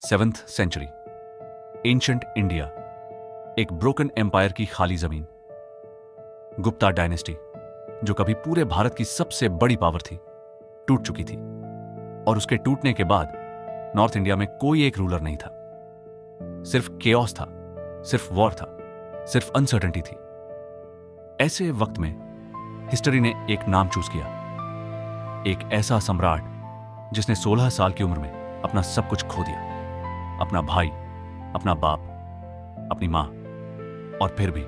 7th century, ancient India, एक broken empire की खाली जमीन। गुप्ता डायनेस्टी, जो कभी पूरे भारत की सबसे बड़ी पावर थी, टूट चुकी थी। और उसके टूटने के बाद नॉर्थ इंडिया में कोई एक रूलर नहीं था। सिर्फ केओस था, सिर्फ वॉर था, सिर्फ अनसर्टेनिटी थी। ऐसे वक्त में हिस्ट्री ने एक नाम चूज किया, एक ऐसा सम्राट जिसने 16 साल की उम्र में अपना सब कुछ खो दिया, अपना भाई, अपना बाप, अपनी मां, और फिर भी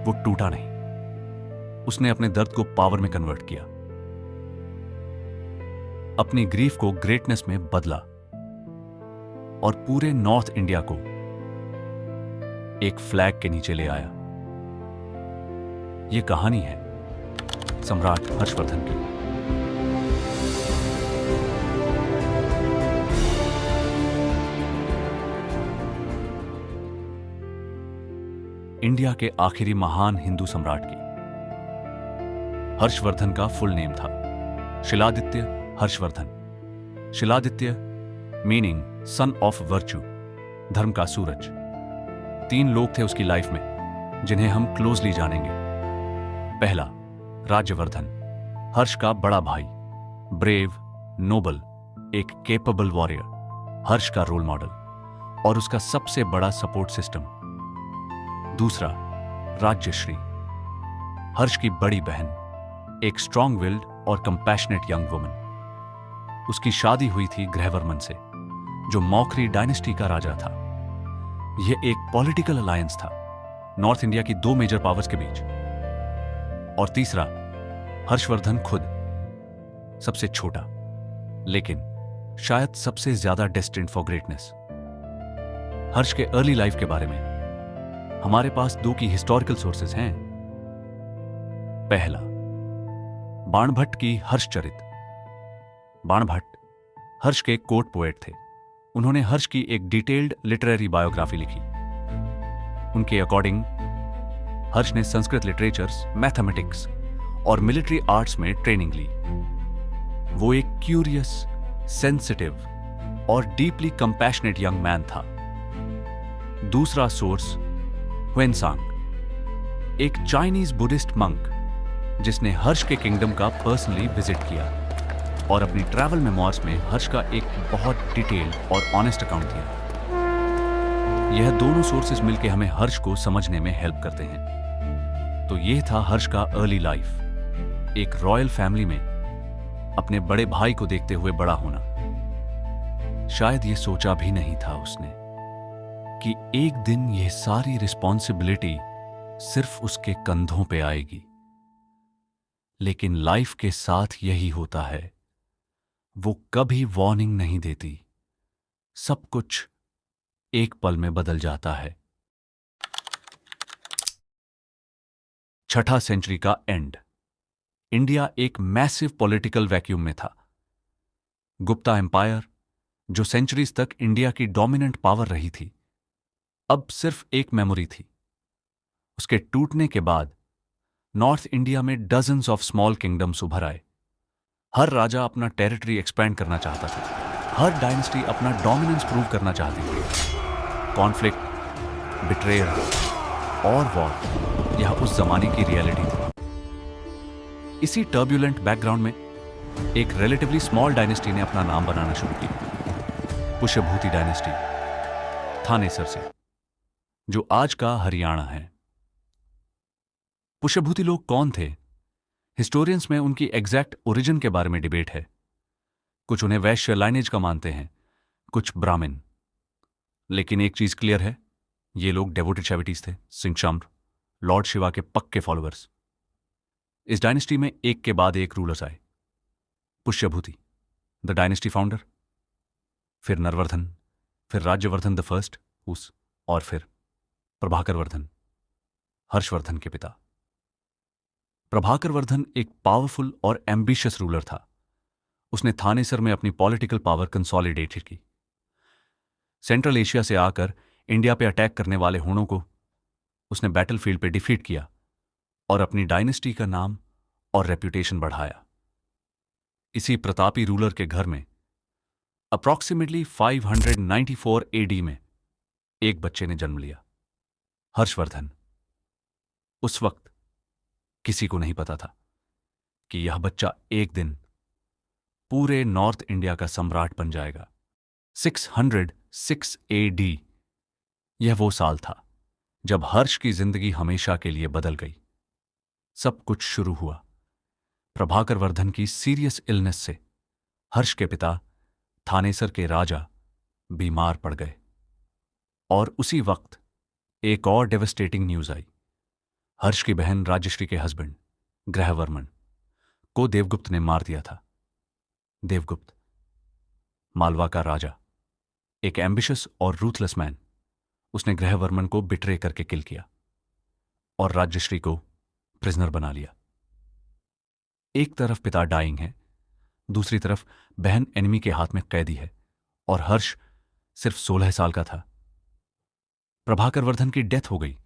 वो टूटा नहीं। उसने अपने दर्द को पावर में कन्वर्ट किया, अपनी ग्रीफ को ग्रेटनेस में बदला और पूरे नॉर्थ इंडिया को एक फ्लैग के नीचे ले आया। यह कहानी है सम्राट हर्षवर्धन की। इंडिया के आखिरी महान हिंदू सम्राट की। हर्षवर्धन का फुल नेम था Shiladitya Harshvardhan. Shiladitya meaning son of virtue, धर्म का सूरज। 3 लोग थे उसकी लाइफ में जिन्हें हम क्लोजली जानेंगे। पहला, राज्यवर्धन, हर्ष का बड़ा भाई, ब्रेव, नोबल, एक केपेबल वॉरियर, हर्ष का रोल मॉडल और उसका सबसे बड़ा सपोर्ट सिस्टम। दूसरा, राज्यश्री, हर्ष की बड़ी बहन, एक स्ट्रॉन्ग विल्ड और कंपैशनेट यंग वुमन। उसकी शादी हुई थी ग्रहवर्मन से, जो मौखरी डायनेस्टी का राजा था। यह एक पॉलिटिकल अलायंस था नॉर्थ इंडिया की 2 मेजर पावर्स के बीच। और तीसरा, हर्षवर्धन खुद, सबसे छोटा लेकिन शायद सबसे ज्यादा डेस्टिन्ड फॉर ग्रेटनेस। हर्ष के अर्ली लाइफ के बारे में हमारे पास 2 की हिस्टोरिकल सोर्सेज हैं। पहला, बाणभट्ट की हर्षचरित। बाणभट्ट हर्ष के कोर्ट पोएट थे। उन्होंने हर्ष की एक डिटेल्ड लिटरेरी बायोग्राफी लिखी। उनके अकॉर्डिंग हर्ष ने संस्कृत लिटरेचर्स, मैथमेटिक्स और मिलिट्री आर्ट्स में ट्रेनिंग ली। वो एक क्यूरियस, सेंसिटिव और डीपली कंपैशनेट यंग मैन था। दूसरा सोर्स, ह्वेनसांग, एक चाइनीज बुद्धिस्ट मंक जिसने हर्ष के किंगडम का पर्सनली विजिट किया और अपनी ट्रैवल मेमोइर्स में हर्ष का एक बहुत डिटेल्ड और ऑनेस्ट अकाउंट दिया। यह दोनों सोर्सेज मिलकर हमें हर्ष को समझने में हेल्प करते हैं। तो यह था हर्ष का अर्ली लाइफ, एक रॉयल फैमिली में अपने बड़े भाई को देखते हुए बड़ा होना। शायद यह सोचा भी नहीं था उसने कि एक दिन यह सारी रिस्पॉन्सिबिलिटी सिर्फ उसके कंधों पे आएगी। लेकिन लाइफ के साथ यही होता है, वो कभी वार्निंग नहीं देती। सब कुछ एक पल में बदल जाता है। 6th सेंचुरी का एंड। इंडिया एक मैसिव पॉलिटिकल वैक्यूम में था। गुप्ता एम्पायर, जो सेंचुरीज तक इंडिया की डोमिनेंट पावर रही थी, अब सिर्फ एक मेमोरी थी। उसके टूटने के बाद नॉर्थ इंडिया में डजन्स ऑफ स्मॉल किंगडम्स उभर आए। हर राजा अपना टेरिटरी एक्सपैंड करना चाहता था। हर डायनेस्टी अपना डोमिनेंस प्रूव करना चाहती थी। कॉन्फ्लिक्ट, बिट्रेयल और वॉर यह उस जमाने की रियलिटी थी। इसी टर्ब्यूलेंट बैकग्राउंड में एक रिलेटिवली स्मॉल डायनेस्टी ने अपना नाम बनाना शुरू किया, पुष्यभूति डायनेस्टी, थानेसर से, जो आज का हरियाणा है। पुष्यभूति लोग कौन थे? हिस्टोरियंस में उनकी एग्जैक्ट ओरिजिन के बारे में डिबेट है। कुछ उन्हें वैश्य लाइनेज का मानते हैं, कुछ ब्राह्मण। लेकिन एक चीज क्लियर है, ये लोग डेवोटेड चैरिटीज थे, सिंहशाम्र, लॉर्ड शिवा के पक्के फॉलोअर्स। इस डायनेस्टी में एक के बाद एक रूलर्स आए। पुष्यभूति, द डायनेस्टी फाउंडर, फिर नरवर्धन, फिर राज्यवर्धन द फर्स्ट, और फिर प्रभाकर वर्धन, हर्षवर्धन के पिता। प्रभाकर वर्धन एक पावरफुल और एम्बिशियस रूलर था। उसने थानेसर में अपनी पॉलिटिकल पावर कंसोलिडेटेड की। सेंट्रल एशिया से आकर इंडिया पे अटैक करने वाले हुणों को उसने बैटलफील्ड पे डिफीट किया और अपनी डायनेस्टी का नाम और रेप्यूटेशन बढ़ाया। इसी प्रतापी रूलर के घर में अप्रॉक्सीमेटली 594 एडी में एक बच्चे ने जन्म लिया, हर्षवर्धन। उस वक्त किसी को नहीं पता था कि यह बच्चा एक दिन पूरे नॉर्थ इंडिया का सम्राट बन जाएगा। 606 एडी, यह वो साल था जब हर्ष की जिंदगी हमेशा के लिए बदल गई। सब कुछ शुरू हुआ प्रभाकर वर्धन की सीरियस इलनेस से। हर्ष के पिता थानेसर के राजा बीमार पड़ गए और उसी वक्त एक और डेवस्टेटिंग न्यूज आई। हर्ष की बहन राजश्री के हस्बैंड ग्रहवर्मन को देवगुप्त ने मार दिया था। देवगुप्त, मालवा का राजा, एक एम्बिशियस और रूथलेस मैन, उसने ग्रहवर्मन को बिट्रे करके किल किया और राजश्री को प्रिजनर बना लिया। एक तरफ पिता डाइंग है, दूसरी तरफ बहन एनिमी के हाथ में कैदी है और हर्ष सिर्फ 16 साल का था। प्रभाकर वर्धन की डेथ हो गई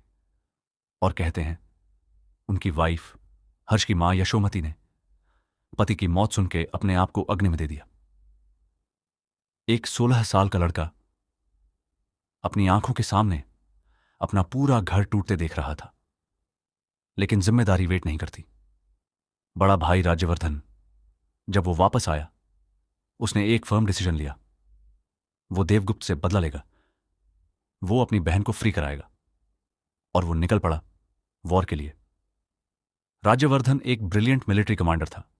और कहते हैं उनकी वाइफ, हर्ष की मां यशोमती ने पति की मौत सुन के अपने आप को अग्नि में दे दिया। एक 16 साल का लड़का अपनी आंखों के सामने अपना पूरा घर टूटते देख रहा था, लेकिन जिम्मेदारी वेट नहीं करती। बड़ा भाई राज्यवर्धन जब वो वापस आया, उसने एक फर्म डिसीजन लिया। वो देवगुप्त से बदला लेगा, वो अपनी बहन को फ्री कराएगा और वो निकल पड़ा वॉर के लिए। राज्यवर्धन एक ब्रिलियंट मिलिट्री कमांडर था।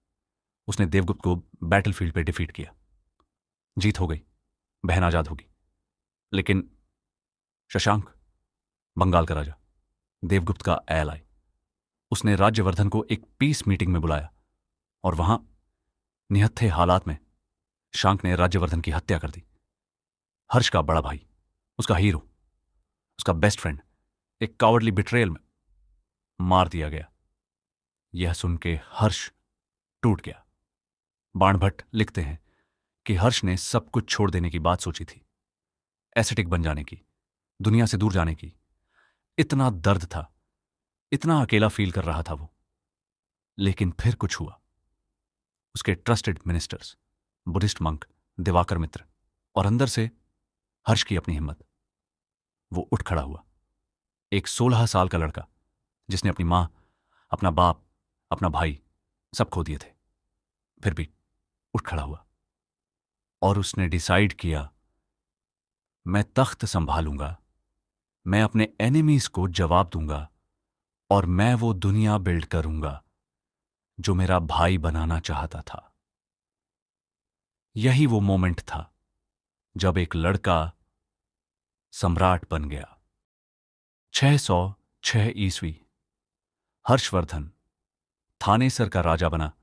उसने देवगुप्त को बैटलफील्ड पे डिफीट किया। जीत हो गई, बहन आजाद होगी। लेकिन शशांक, बंगाल का राजा, देवगुप्त का एलाई, उसने राज्यवर्धन को एक पीस मीटिंग में बुलाया और वहां निहत्थे हालात में शांक ने राज्यवर्धन की हत्या कर दी। हर्ष का बड़ा भाई, उसका हीरो, उसका बेस्ट फ्रेंड एक कावर्डली बिट्रेयल में मार दिया गया। यह सुन के हर्ष टूट गया। बाणभट्ट लिखते हैं कि हर्ष ने सब कुछ छोड़ देने की बात सोची थी, एसेटिक बन जाने की, दुनिया से दूर जाने की। इतना दर्द था, इतना अकेला फील कर रहा था वो। लेकिन फिर कुछ हुआ। उसके trusted ministers, Buddhist monk Divakar Mitra और अंदर से हर्ष की अपनी हिम्मत, वो उठ खड़ा हुआ। एक 16 साल का लड़का जिसने अपनी मां, अपना बाप, अपना भाई सब खो दिए थे, फिर भी उठ खड़ा हुआ और उसने डिसाइड किया, मैं तख्त संभालूंगा, मैं अपने एनिमीज को जवाब दूंगा और मैं वो दुनिया बिल्ड करूंगा जो मेरा भाई बनाना चाहता था। यही वो मोमेंट था जब एक लड़का सम्राट बन गया। 606 ईस्वी, हर्षवर्धन थानेसर का राजा बना,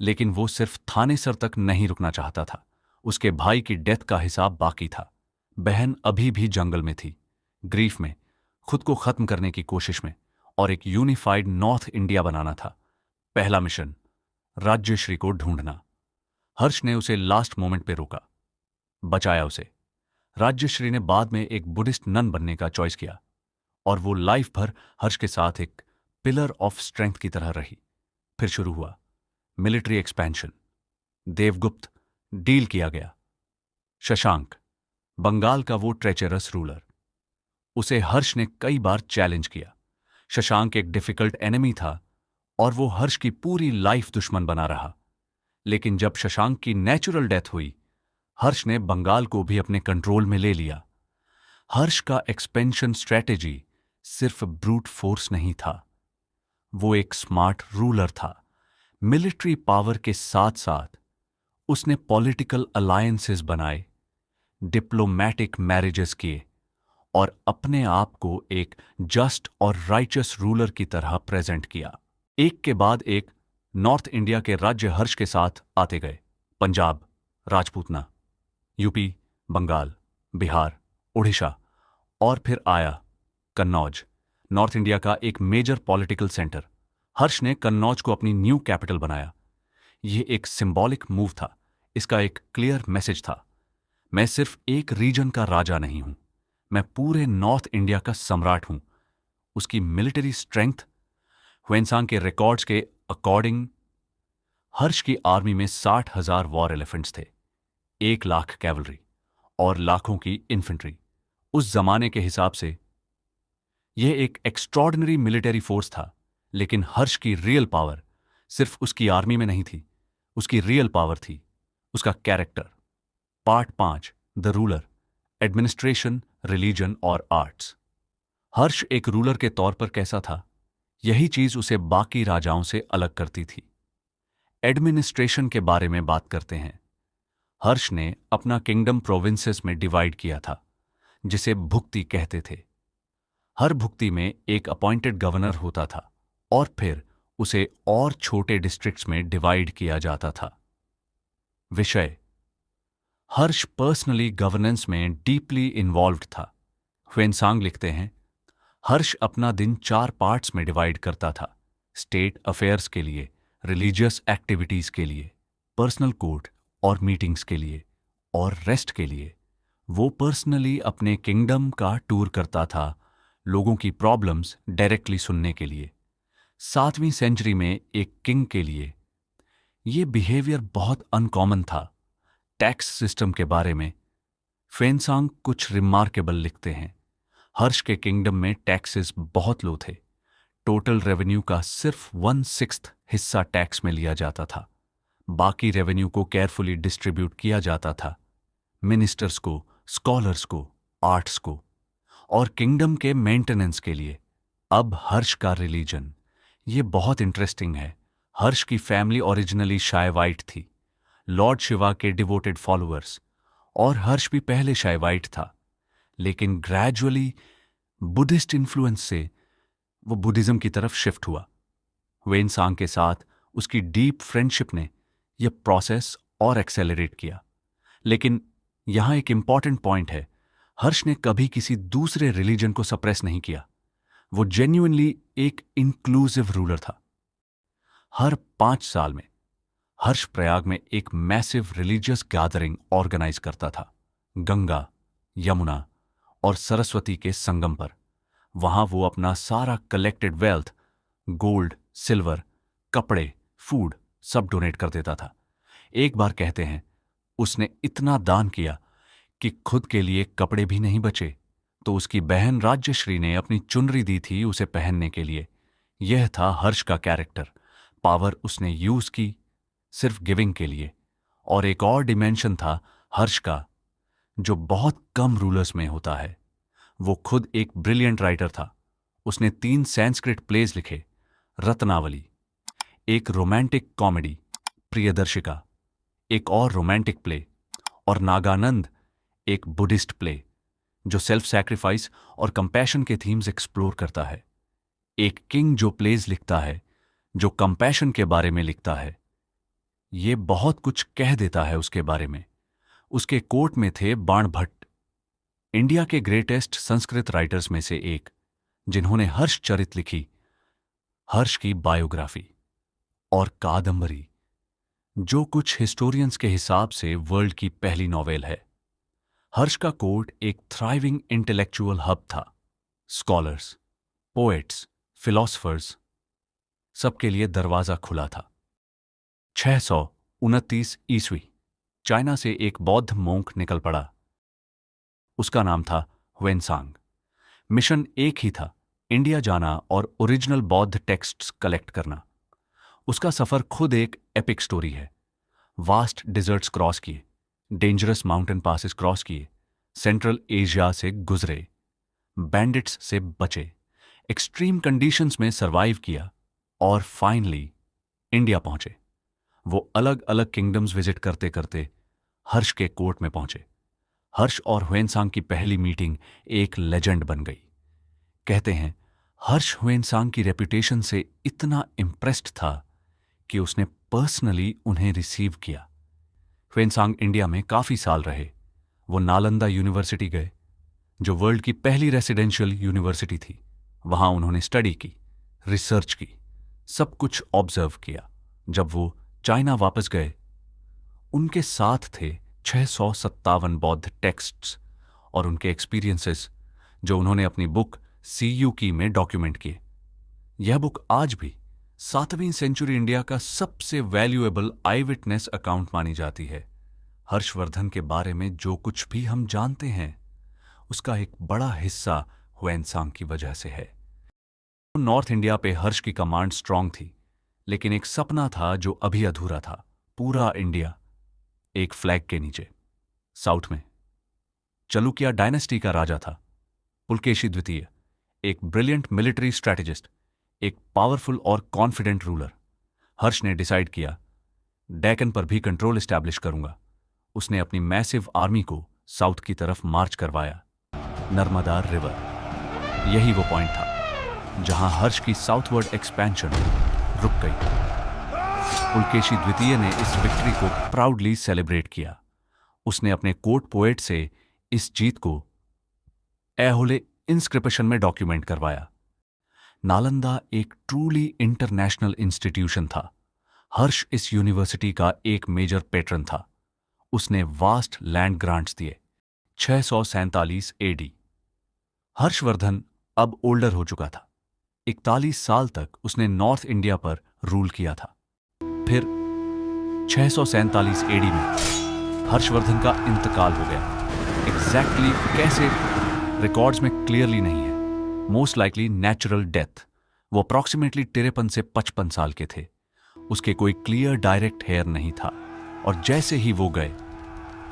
लेकिन वो सिर्फ थानेसर तक नहीं रुकना चाहता था। उसके भाई की डेथ का हिसाब बाकी था। बहन अभी भी जंगल में थी, ग्रीफ में, खुद को खत्म करने की कोशिश में, और एक यूनिफाइड नॉर्थ इंडिया बनाना था। पहला मिशन, राज्यश्री को ढूंढना। हर्ष ने उसे लास्ट मोमेंट पे रोका, बचाया उसे। राज्यश्री ने बाद में एक बुद्धिस्ट नन बनने का चॉइस किया और वो लाइफ भर हर्ष के साथ एक पिलर ऑफ स्ट्रेंथ की तरह रही। फिर शुरू हुआ मिलिट्री एक्सपेंशन। देवगुप्त डील किया गया। शशांक, बंगाल का वो ट्रेचरस रूलर, उसे हर्ष ने कई बार चैलेंज किया। शशांक एक डिफिकल्ट एनिमी था और वो हर्ष की पूरी लाइफ दुश्मन बना रहा। लेकिन जब शशांक की नेचुरल डेथ हुई, हर्ष ने बंगाल को भी अपने कंट्रोल में ले लिया। हर्ष का एक्सपेंशन स्ट्रेटेजी सिर्फ ब्रूट फोर्स नहीं था, वो एक स्मार्ट रूलर था। मिलिट्री पावर के साथ साथ उसने पॉलिटिकल अलायंसेस बनाए, डिप्लोमैटिक मैरिजेस किए और अपने आप को एक जस्ट और राइचस रूलर की तरह प्रेजेंट किया। एक के बाद एक नॉर्थ इंडिया के राज्य हर्ष के साथ आते गए। पंजाब, राजपूतना, यूपी, बंगाल, बिहार, उड़ीसा और फिर आया कन्नौज, नॉर्थ इंडिया का एक मेजर पॉलिटिकल सेंटर। हर्ष ने कन्नौज को अपनी न्यू कैपिटल बनाया। यह एक सिंबॉलिक मूव था। इसका एक क्लियर मैसेज था, मैं सिर्फ एक रीजन का राजा नहीं हूं, मैं पूरे नॉर्थ इंडिया का सम्राट हूं। उसकी मिलिट्री स्ट्रेंथ, ह्वेनसांग के रिकॉर्ड्स के अकॉर्डिंग हर्ष की आर्मी में 60,000 वॉर एलिफेंट्स थे, 1 लाख कैवलरी और लाखों की इन्फेंट्री। उस जमाने के हिसाब से यह एक एक्स्ट्रॉर्डिनरी मिलिट्री फोर्स था। लेकिन हर्ष की रियल पावर सिर्फ उसकी आर्मी में नहीं थी, उसकी रियल पावर थी उसका character. Part 5, the ruler, administration, religion और आर्ट्स। हर्ष एक रूलर के तौर पर कैसा था, यही चीज उसे बाकी राजाओं से अलग करती थी। एडमिनिस्ट्रेशन के बारे में बात करते हैं। हर्ष ने अपना किंगडम प्रोविंसेस में डिवाइड किया था, जिसे भुक्ति कहते थे। हर भुक्ति में एक अपॉइंटेड गवर्नर होता था और फिर उसे और छोटे डिस्ट्रिक्ट्स में डिवाइड किया जाता था। विषय: हर्ष पर्सनली गवर्नेंस में डीपली इन्वॉल्व्ड था। ह्वेनसांग लिखते हैं, हर्ष अपना दिन 4 पार्ट्स में डिवाइड करता था: स्टेट अफेयर्स के लिए, रिलीजियस एक्टिविटीज के लिए, पर्सनल कोर्ट और मीटिंग्स के लिए, और रेस्ट के लिए। वो पर्सनली अपने किंगडम का टूर करता था, लोगों की प्रॉब्लम्स डायरेक्टली सुनने के लिए। 7वीं सेंचुरी में एक किंग के लिए ये बिहेवियर बहुत अनकॉमन था। टैक्स सिस्टम के बारे में ह्वेनसांग कुछ रिमार्केबल लिखते हैं। हर्ष के किंगडम में टैक्सेस बहुत लो थे। टोटल रेवेन्यू का सिर्फ 1/6 हिस्सा टैक्स में लिया जाता था। बाकी रेवेन्यू को केयरफुली डिस्ट्रीब्यूट किया जाता था, मिनिस्टर्स को, स्कॉलर्स को, आर्ट्स को और किंगडम के मेंटेनेंस के लिए। अब हर्ष का रिलीजन, ये बहुत इंटरेस्टिंग है। हर्ष की फैमिली ओरिजिनली शाइवाइट थी, लॉर्ड शिवा के डिवोटेड फॉलोअर्स, और हर्ष भी पहले शाइवाइट था, लेकिन ग्रेजुअली बुद्धिस्ट इन्फ्लुएंस से वो बुद्धिज्म की तरफ शिफ्ट हुआ। ह्वेनसांग के साथ उसकी डीप फ्रेंडशिप ने यह प्रोसेस और एक्सेलरेट किया। लेकिन यहां एक इंपॉर्टेंट पॉइंट है, हर्ष ने कभी किसी दूसरे रिलीजन को सप्रेस नहीं किया। वो जेन्युइनली एक इंक्लूसिव रूलर था। हर 5 साल में हर्ष प्रयाग में एक मैसिव रिलीजियस गैदरिंग ऑर्गेनाइज करता था, गंगा, यमुना और सरस्वती के संगम पर। वहां वो अपना सारा कलेक्टेड वेल्थ, गोल्ड, सिल्वर, कपड़े, फूड सब डोनेट कर देता था। एक बार कहते हैं उसने इतना दान किया कि खुद के लिए कपड़े भी नहीं बचे, तो उसकी बहन राज्यश्री ने अपनी चुनरी दी थी उसे पहनने के लिए। यह था हर्ष का कैरेक्टर। पावर उसने यूज की सिर्फ गिविंग के लिए। और एक और डिमेंशन था हर्ष का, जो बहुत कम रूलर्स में होता है। वो खुद एक ब्रिलियंट राइटर था। उसने 3 संस्कृत प्लेज लिखे: रत्नावली, एक रोमांटिक कॉमेडी प्रियदर्शिका, एक और रोमांटिक प्ले, और नागानंद, एक बुद्धिस्ट प्ले जो सेल्फ सैक्रिफाइस और कंपैशन के थीम्स एक्सप्लोर करता है। एक किंग जो प्लेज लिखता है, जो कंपैशन के बारे में लिखता है, ये बहुत कुछ कह देता है उसके बारे में। उसके कोर्ट में थे बाणभट्ट, इंडिया के ग्रेटेस्ट संस्कृत राइटर्स में से एक, जिन्होंने हर्षचरित लिखी, हर्ष की बायोग्राफी, और कादंबरी, जो कुछ हिस्टोरियंस के हिसाब से वर्ल्ड की पहली नॉवेल है। हर्ष का कोर्ट एक थ्राइविंग इंटेलेक्चुअल हब था। स्कॉलर्स, पोएट्स, फिलोसफर्स, सबके लिए दरवाजा खुला था। 629 ईस्वी चाइना से एक बौद्ध मोंक निकल पड़ा। उसका नाम था ह्वेनसांग। मिशन एक ही था, इंडिया जाना और ओरिजिनल बौद्ध टेक्स्ट्स कलेक्ट करना। उसका सफर खुद एक एपिक स्टोरी है। वास्ट डिजर्ट्स क्रॉस किए, डेंजरस माउंटेन पासेस क्रॉस किए, सेंट्रल एशिया से गुजरे, बैंडिट्स से बचे, एक्सट्रीम कंडीशंस में सरवाइव किया और फाइनली इंडिया पहुंचे। वो अलग अलग किंगडम्स विजिट करते करते हर्ष के कोर्ट में पहुंचे। हर्ष और ह्वेनसांग की पहली मीटिंग एक लेजेंड बन गई। कहते हैं हर्ष ह्वेनसांग की रेपुटेशन से इतना इम्प्रेस्ड था कि उसने पर्सनली उन्हें रिसीव किया। ह्वेनसांग इंडिया में काफी साल रहे। वो नालंदा यूनिवर्सिटी गए, जो वर्ल्ड की पहली रेसिडेंशियल यूनिवर्सिटी थी। वहां उन्होंने स्टडी की, रिसर्च की, सब कुछ ऑब्जर्व किया। जब वो चाइना वापस गए, उनके साथ थे 657 बौद्ध टेक्स्ट्स और उनके एक्सपीरियंसेस, जो उन्होंने अपनी बुक सीयूकी में डॉक्यूमेंट किए। यह बुक आज भी 7वीं सेंचुरी इंडिया का सबसे वैल्यूएबल आई विटनेस अकाउंट मानी जाती है। हर्षवर्धन के बारे में जो कुछ भी हम जानते हैं उसका एक बड़ा हिस्सा हुएनसांग की वजह से है। नॉर्थ इंडिया पे हर्ष की कमांड स्ट्रांग थी, लेकिन एक सपना था जो अभी अधूरा था। पूरा इंडिया एक फ्लैग के नीचे। साउथ में चालुक्य डायनेस्टी का राजा था पुलकेशी द्वितीय, एक ब्रिलियंट मिलिट्री स्ट्रैटेजिस्ट, एक पावरफुल और कॉन्फिडेंट रूलर। हर्ष ने डिसाइड किया डेक्कन पर भी कंट्रोल एस्टैब्लिश करूंगा। उसने अपनी मैसिव आर्मी को साउथ की तरफ मार्च करवाया। नर्मदा रिवर, यही वो पॉइंट था जहां हर्ष की साउथवर्ड एक्सपेंशन रुक गई। पुलकेशी द्वितीय ने इस विक्ट्री को प्राउडली सेलिब्रेट किया। उसने अपने कोर्ट पोएट से इस जीत को ऐहोले इंस्क्रिप्शन में डॉक्यूमेंट करवाया। नालंदा एक ट्रूली इंटरनेशनल इंस्टीट्यूशन था। हर्ष इस यूनिवर्सिटी का एक मेजर पेट्रन था। उसने वास्ट लैंड ग्रांट्स दिए। 647 एडी। हर्षवर्धन अब ओल्डर हो चुका था। 41 साल तक उसने नॉर्थ इंडिया पर रूल किया था। फिर 647 एडी में हर्षवर्धन का इंतकाल हो गया। एग्जैक्टली कैसे रिकॉर्ड्स में क्लियरली नहीं है। Most likely natural death. वो अप्रॉक्सीमेटली 53 से 55 साल के थे। उसके कोई क्लियर डायरेक्ट हेयर नहीं था और जैसे ही वो गए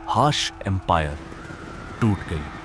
हाश एम्पायर टूट गई।